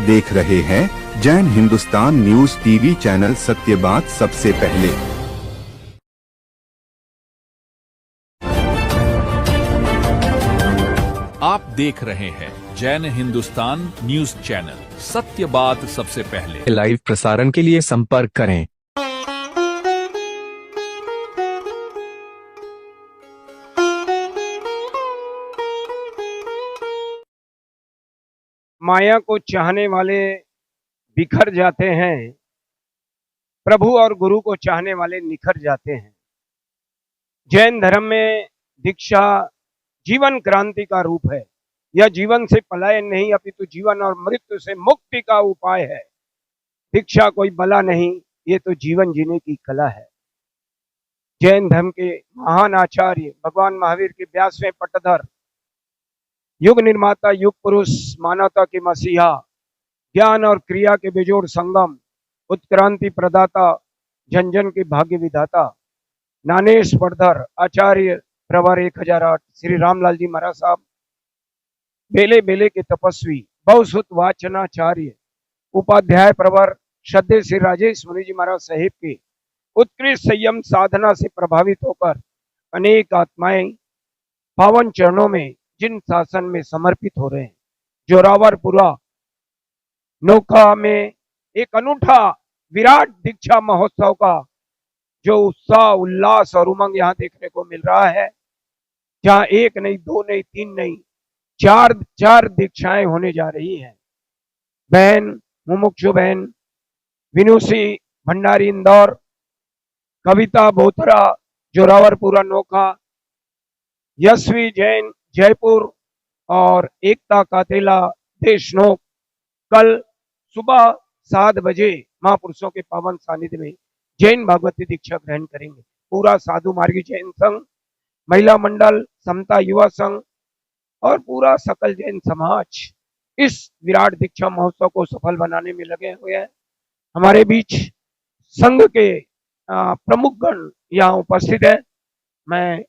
देख रहे हैं Jain Hindustan news TV channel, सत्य बात सबसे पहले। आप देख रहे हैं जैन हिंदुस्तान न्यूज चैनल, सत्य बात सबसे पहले। लाइव प्रसारण के लिए संपर्क करें। माया को चाहने वाले बिखर जाते हैं, प्रभु और गुरु को चाहने वाले निखर जाते हैं। जैन धर्म में दीक्षा जीवन क्रांति का रूप है। यह जीवन से पलायन नहीं, अपितु जीवन और मृत्यु से मुक्ति का उपाय है। दीक्षा कोई बला नहीं, ये तो जीवन जीने की कला है। जैन धर्म के महान आचार्य भगवान महावीर के 82वें पट्टधर, युग निर्माता, युग पुरुष, मानवता के मसीहा, ज्ञान और क्रिया के बेजोड़ संगम, उत्क्रांति प्रदाता, जन जन के भाग्य विधाता, नानेश पढ़धर आचार्य प्रवर 1008 श्री रामलाल जी महाराज साहब, बेले बेले के तपस्वी, बहुसुत वाचनाचार्य, उपाध्याय प्रवर श्रद्धे श्री राजेश मुनि जी महाराज साहिब के उत्कृष्ट संयम साधना से प्रभावित होकर अनेक आत्माएं पावन चरणों में जिन शासन में समर्पित हो रहे हैं। जोरावरपुरा नोखा में एक अनूठा विराट दीक्षा महोत्सव का जो उत्साह, उल्लास और उमंग यहाँ देखने को मिल रहा है, जहाँ एक नहीं, दो नहीं, तीन नहीं, चार दीक्षाएं होने जा रही हैं। बहन मुमुक्षु बहन विनुसी भंडारी इंदौर, कविता बोथरा जोरावरपुरा नोखा, यशवी जैन जयपुर और एकता कातेला देशनोक कल सुबह 7 बजे महापुरुषों के पावन सानिध्य में जैन भागवती दीक्षा ग्रहण करेंगे। पूरा साधु मार्गी जैन संघ, महिला मंडल, समता युवा संघ और पूरा सकल जैन समाज इस विराट दीक्षा महोत्सव को सफल बनाने में लगे हुए हैं। हमारे बीच संघ के प्रमुख गण यहाँ उपस्थित है। मैं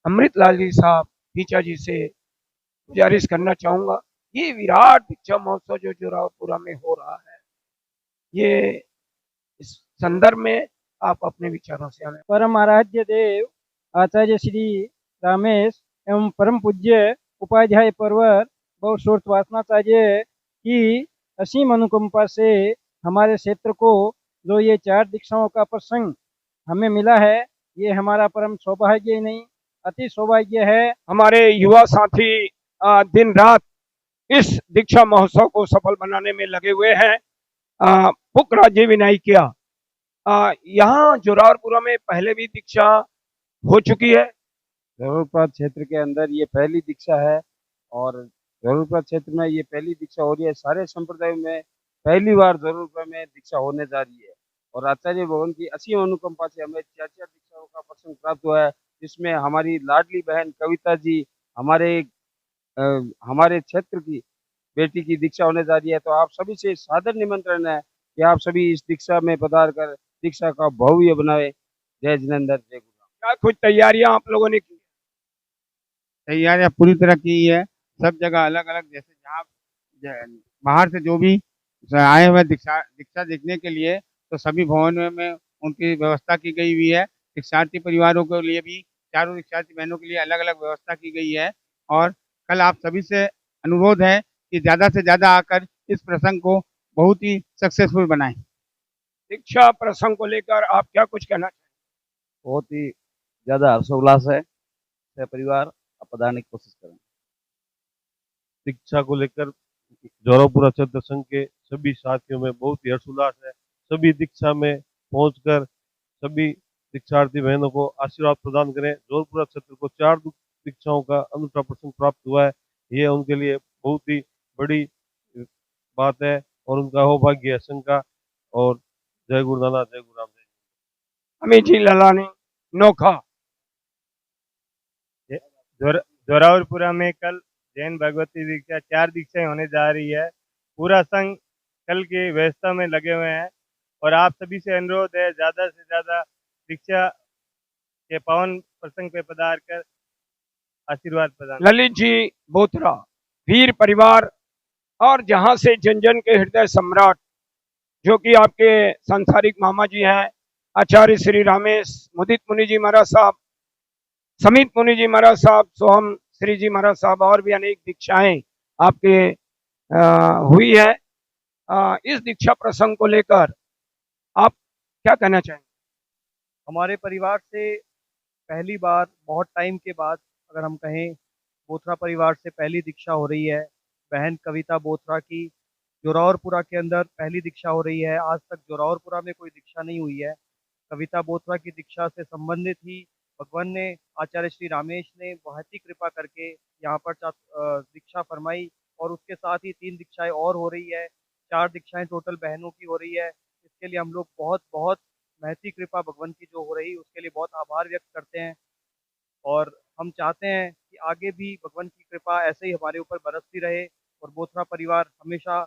अमृतलाल जी साहब पीचा जी से गुजारिश करना चाहूंगा, ये विराट दीक्षा महोत्सव जो जोरावरपुरा में हो रहा है, ये इस संदर्भ में आप अपने विचारों से हमें। परम आराध्य देव आचार्य श्री रामेश एवं परम पूज्य उपाध्याय परवर बहुश्रोत वासनाचार्य की असीम अनुकंपा से हमारे क्षेत्र को जो ये 4 दीक्षाओं का प्रसंग हमें मिला है, ये हमारा परम सौभाग्य ही नहीं, अति सौभाग्य है। हमारे युवा साथी दिन रात इस दीक्षा महोत्सव को सफल बनाने में लगे हुए हैं। पुक राज्य विनाई किया, यहाँ जोरावरपुरा में पहले भी दीक्षा हो चुकी है। जोरावरपुरा क्षेत्र के अंदर ये पहली दीक्षा है और जोरावरपुरा क्षेत्र में ये पहली दीक्षा हो रही है। सारे संप्रदायों में पहली बार जोरावरपुरा में दीक्षा होने जा रही है और आचार्य भवन की असीम अनुकंपा से हमें 4 दीक्षाओं का प्रसंग प्राप्त हुआ है, जिसमें हमारी लाडली बहन कविता जी हमारे क्षेत्र की बेटी की दीक्षा होने जा रही है। तो आप सभी से सादर निमंत्रण है कि आप सभी इस दीक्षा में पधार कर दीक्षा का भव्य बनाए। जय जिनेंद्र, जय गुरु। क्या कुछ तैयारियां आप लोगों ने की? तैयारियां पूरी तरह की है, सब जगह अलग अलग, जैसे जहाँ बाहर से जो भी आए हुए दीक्षा देखने के लिए, तो सभी भवनों में उनकी व्यवस्था की गई हुई है। दीक्षार्थी परिवारों के लिए भी, चारों दीक्षार्थी बहनों के लिए अलग अलग व्यवस्था की गई है। और कल आप सभी से अनुरोध है कि ज़्यादा से ज़्यादा आकर इस प्रसंग को बहुत ही सक्सेसफुल बनाएं। दीक्षा प्रसंग को लेकर आप क्या कुछ कहना चाहेंगे? बहुत ही ज़्यादा हर्षोल्लास है, परिवार आप पधारने की कोशिश करें। दीक्षा को लेकर जोरावरपुरा क्षेत्र संघ के सभी साथियों में बहुत ही हर्षोल्लास है। सभी दीक्षा में पहुंचकर सभी दीक्षार्थी बहनों को आशीर्वाद प्रदान करें। जोरावरपुरा क्षेत्र को 4 दीक्षाओं का अनूठा प्रसंग प्राप्त हुआ है, ये उनके लिए बहुत ही बड़ी बात है और उनका सौभाग्य है संघ का। और जय गुरुनानक, जय गुरु राम, जय अमित जी ललानी नोखा। जोरावरपुरा में कल जैन भगवती दीक्षा 4 दीक्षाएं होने जा रही है। पूरा संघ कल की व्यवस्था में लगे हुए हैं और आप सभी से अनुरोध है, ज़्यादा से ज़्यादा दीक्षा के पावन प्रसंग पे पधार कर आशीर्वाद प्रदान। ललित जी बोथरा, वीर परिवार और जहां से जन जन के हृदय सम्राट जो कि आपके सांसारिक मामा जी हैं आचार्य श्री रामेश मुदित मुनि जी महाराज साहब, समित मुनि जी महाराज साहब, सोहम श्री जी महाराज साहब और भी अनेक दीक्षाएं आपके हुई है। इस दीक्षा प्रसंग को लेकर आप क्या कहना चाहेंगे? हमारे परिवार से पहली बार बहुत टाइम के बाद, अगर हम कहें, बोथरा परिवार से पहली दीक्षा हो रही है। बहन कविता बोथरा की जोरावरपुरा के अंदर पहली दीक्षा हो रही है। आज तक जोरावरपुरा में कोई दीक्षा नहीं हुई है। कविता बोथरा की दीक्षा से संबंधित ही भगवान ने, आचार्य श्री रामेश ने बहुत ही कृपा करके यहाँ पर दीक्षा फरमाई और उसके साथ ही 3 दीक्षाएं और हो रही है। 4 दीक्षाएं टोटल बहनों की हो रही है। इसके लिए हम लोग बहुत बहुत महती कृपा भगवान की जो हो रही उसके लिए बहुत आभार व्यक्त करते हैं और हम चाहते हैं कि आगे भी भगवान की कृपा ऐसे ही हमारे ऊपर बरसती रहे और बोथरा परिवार हमेशा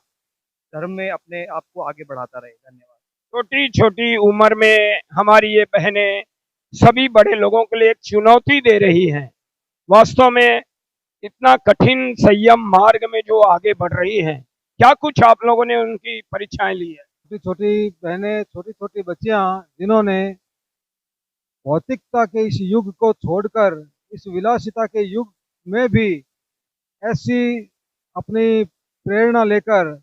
धर्म में अपने आप को आगे बढ़ाता रहे। धन्यवाद। छोटी छोटी उम्र में हमारी ये बहनें सभी बड़े लोगों के लिए एक चुनौती दे रही हैं। वास्तव में इतना कठिन संयम मार्ग में जो आगे बढ़ रही हैं, क्या कुछ आप लोगों ने उनकी परीक्षाएं ली है? छोटी छोटी बहनें, छोटी छोटी बच्चियां जिन्होंने भौतिकता के इस युग को छोड़कर इस विलासिता के युग में भी ऐसी अपनी प्रेरणा लेकर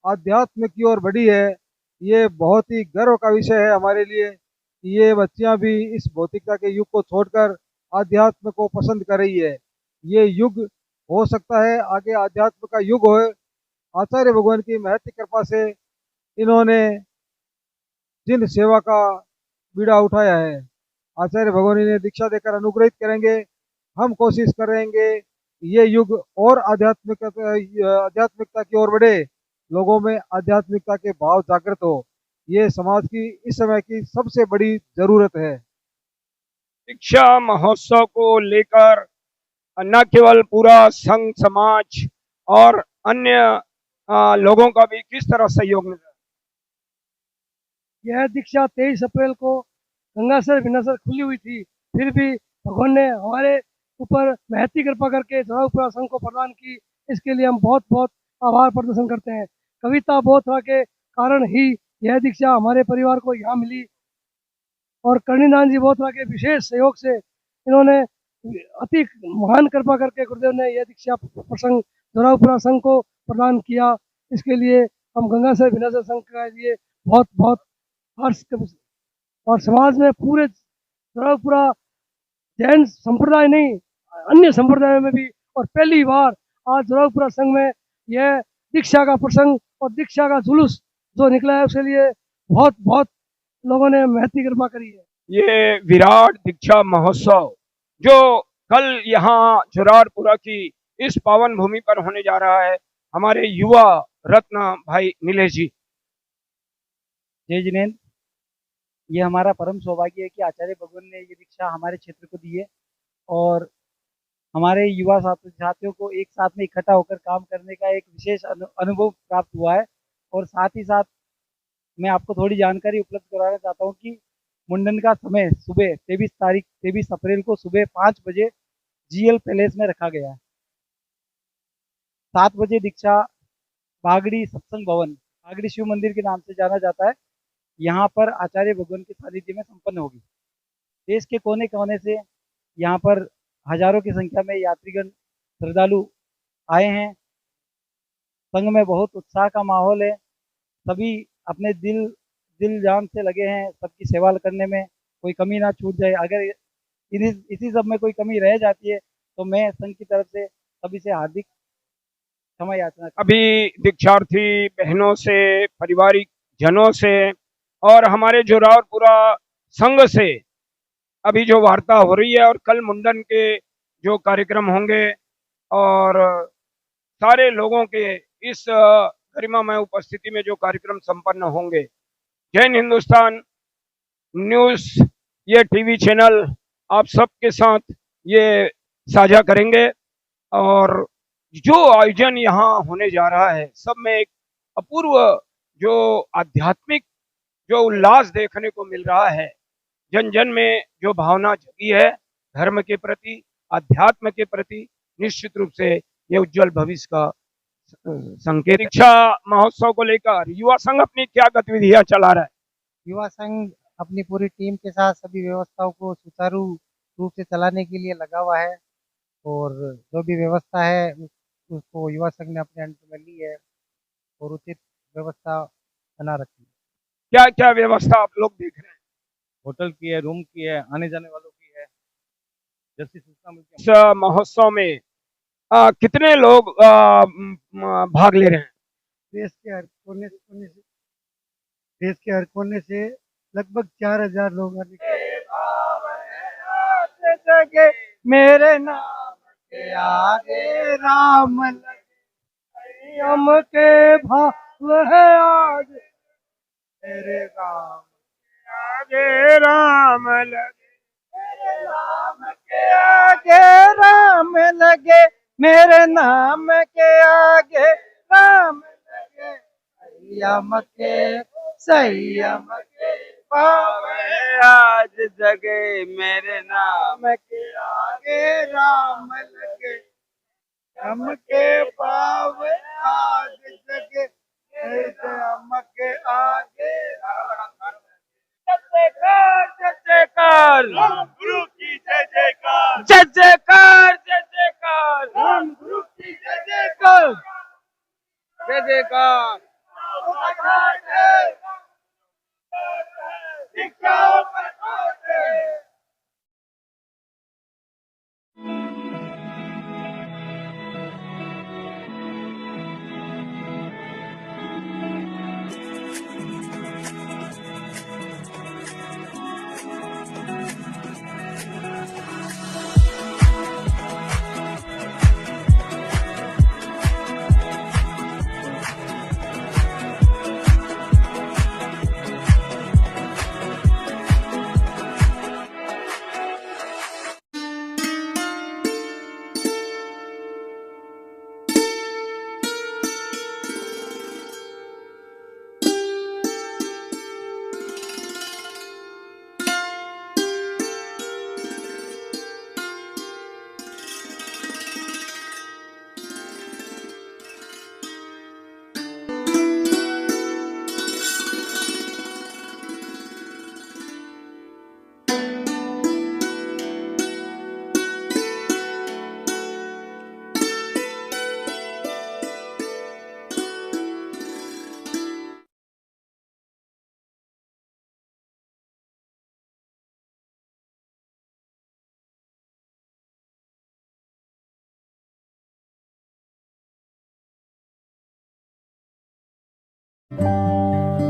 आध्यात्म की ओर बढ़ी है। ये बहुत ही गर्व का विषय है हमारे लिए कि ये बच्चियां भी इस भौतिकता के युग को छोड़कर आध्यात्म को पसंद कर रही है। ये युग हो सकता है आगे आध्यात्म का युग हो। आचार्य भगवान की महती कृपा से इन्होंने जिन सेवा का बीड़ा उठाया है, आचार्य भगवान इन्हें दीक्षा देकर अनुग्रहित करेंगे। हम कोशिश करेंगे ये युग और आध्यात्मिकता की ओर बढ़े, लोगों में आध्यात्मिकता के भाव जागृत हो। ये समाज की इस समय की सबसे बड़ी जरूरत है। दीक्षा महोत्सव को लेकर न केवल पूरा संघ समाज और अन्य लोगों का भी किस तरह सहयोग मिल रहा है? यह दीक्षा 23 अप्रैल को गंगासर विनासर खुली हुई थी, फिर भी भगवान ने हमारे ऊपर महती कृपा करके जोरावरपुरा संघ को प्रदान की। इसके लिए हम बहुत बहुत आभार प्रदर्शन करते हैं। कविता बोथरा के कारण ही यह दीक्षा हमारे परिवार को यहाँ मिली और कर्णीनाथ जी बोथरा के विशेष सहयोग से इन्होंने अति महान कृपा करके गुरुदेव ने यह दीक्षा प्रसंग जोरावरपुरा संघ को प्रदान किया। इसके लिए हम गंगासर विनासर संघ के लिए बहुत बहुत हर्ष और समाज में पूरे जोरावरपुरा जैन संप्रदाय नहीं, अन्य संप्रदायों में भी और पहली बार आज जोरावरपुरा संघ में यह दीक्षा का प्रसंग और दीक्षा का जुलूस जो निकला है उसके लिए बहुत बहुत लोगों ने महती कृपा करी है। ये विराट दीक्षा महोत्सव जो कल यहाँ जोरावरपुरा की इस पावन भूमि पर होने जा रहा है, हमारे युवा रत्न भाई नीलेश जी। जय जिनेन्द्र। ये हमारा परम सौभाग्य है कि आचार्य भगवान ने ये दीक्षा हमारे क्षेत्र को दी है और हमारे युवा साथियों को एक साथ में इकट्ठा होकर काम करने का एक विशेष अनुभव प्राप्त हुआ है। और साथ ही साथ मैं आपको थोड़ी जानकारी उपलब्ध कराना चाहता हूँ कि मुंडन का समय सुबह 23 अप्रैल को सुबह 5 बजे GL पैलेस में रखा गया है। 7 बजे दीक्षा बागड़ी सत्संग भवन, बागड़ी शिव मंदिर के नाम से जाना जाता है, यहाँ पर आचार्य भगवान के सानिध्य में संपन्न होगी। देश के कोने कोने से यहाँ पर हजारों की संख्या में यात्रीगण श्रद्धालु आए हैं। संघ में बहुत उत्साह का माहौल है। सभी अपने दिल जान से लगे हैं सबकी सेवा करने में, कोई कमी ना छूट जाए। अगर इसी सब में कोई कमी रह जाती है तो मैं संघ की तरफ से सभी से हार्दिक क्षमा याचना। अभी दीक्षार्थी बहनों से, पारिवारिक जनों से और हमारे जोरावरपुरा संघ से अभी जो वार्ता हो रही है और कल मुंडन के जो कार्यक्रम होंगे और सारे लोगों के इस गरिमामय उपस्थिति में जो कार्यक्रम संपन्न होंगे, जैन हिंदुस्तान न्यूज ये टीवी चैनल आप सबके साथ ये साझा करेंगे। और जो आयोजन यहाँ होने जा रहा है सब में एक अपूर्व जो आध्यात्मिक जो उल्लास देखने को मिल रहा है, जन जन में जो भावना जगी है धर्म के प्रति, अध्यात्म के प्रति, निश्चित रूप से ये उज्जवल भविष्य का संघ दीक्षा महोत्सव को लेकर युवा संघ अपनी क्या गतिविधियां चला रहा है? युवा संघ अपनी पूरी टीम के साथ सभी व्यवस्थाओं को सुचारू रूप से चलाने के लिए लगा हुआ है और जो भी व्यवस्था है उसको युवा संघ ने अपने अंडर में ली है और उचित व्यवस्था बना रखी है। क्या क्या व्यवस्था आप लोग देख रहे हैं? होटल की है, रूम की है, आने जाने वालों की है, जैसी सूचना मिलती इस महोत्सव में कितने लोग भाग ले रहे हैं? देश के हर कोने से लगभग 4000 लोग जगे मेरे नाम के आगे राम लगे हम के भाव है आज मेरे राम के आगे राम लगे मेरे नाम के आगे राम लगे मेरे नाम के आगे राम लगे संयम के पावे आज जगे मेरे नाम के आगे राम लगे हम के पावे आज जगे हम के आगे जयकार राम गुरु की जय जयकार जय जयकार राम गुरु की जय जयकार जय जयकार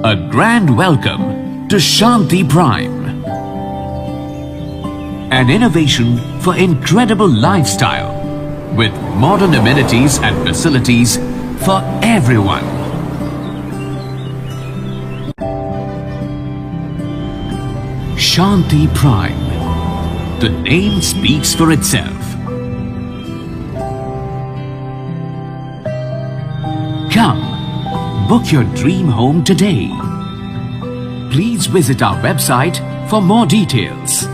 A grand welcome to Shanti Prime, an innovation for incredible lifestyle with modern amenities and facilities for everyone. Shanti Prime, the name speaks for itself. Come, book your dream home today. Please visit our website for more details.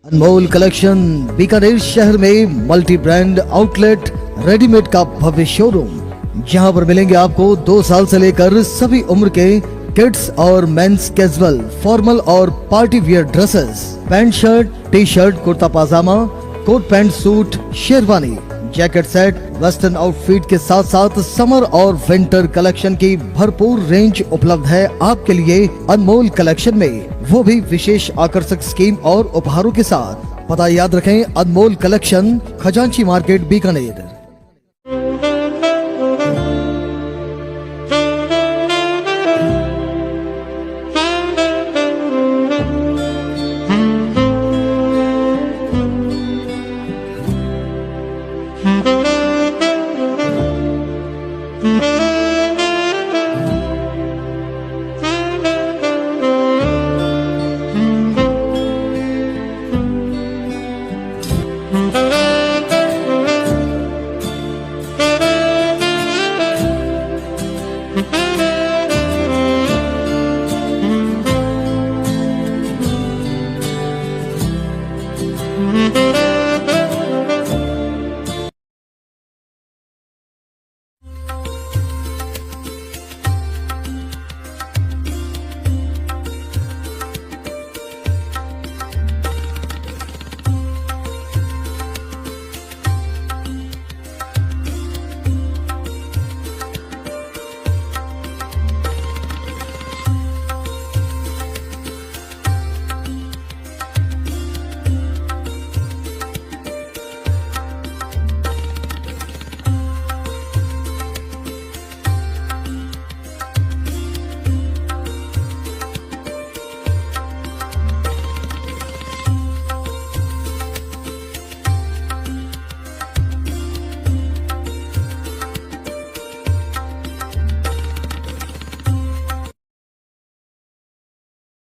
Anmol collection Bikaner शहर में multi brand outlet readymade का भव्य showroom, जहां पर मिलेंगे आपको 2 साल से लेकर सभी उम्र के किड्स और मेंस कैजुअल, फॉर्मल और party wear dresses, pant shirt, T shirt, kurta pyjama, coat pant suit, sherwani, jacket set, western outfit के साथ साथ समर और विंटर कलेक्शन की भरपूर रेंज उपलब्ध है आपके लिए अनमोल कलेक्शन में, वो भी विशेष आकर्षक स्कीम और उपहारों के साथ। पता याद रखें, अनमोल कलेक्शन, खजांची मार्केट, बीकानेर।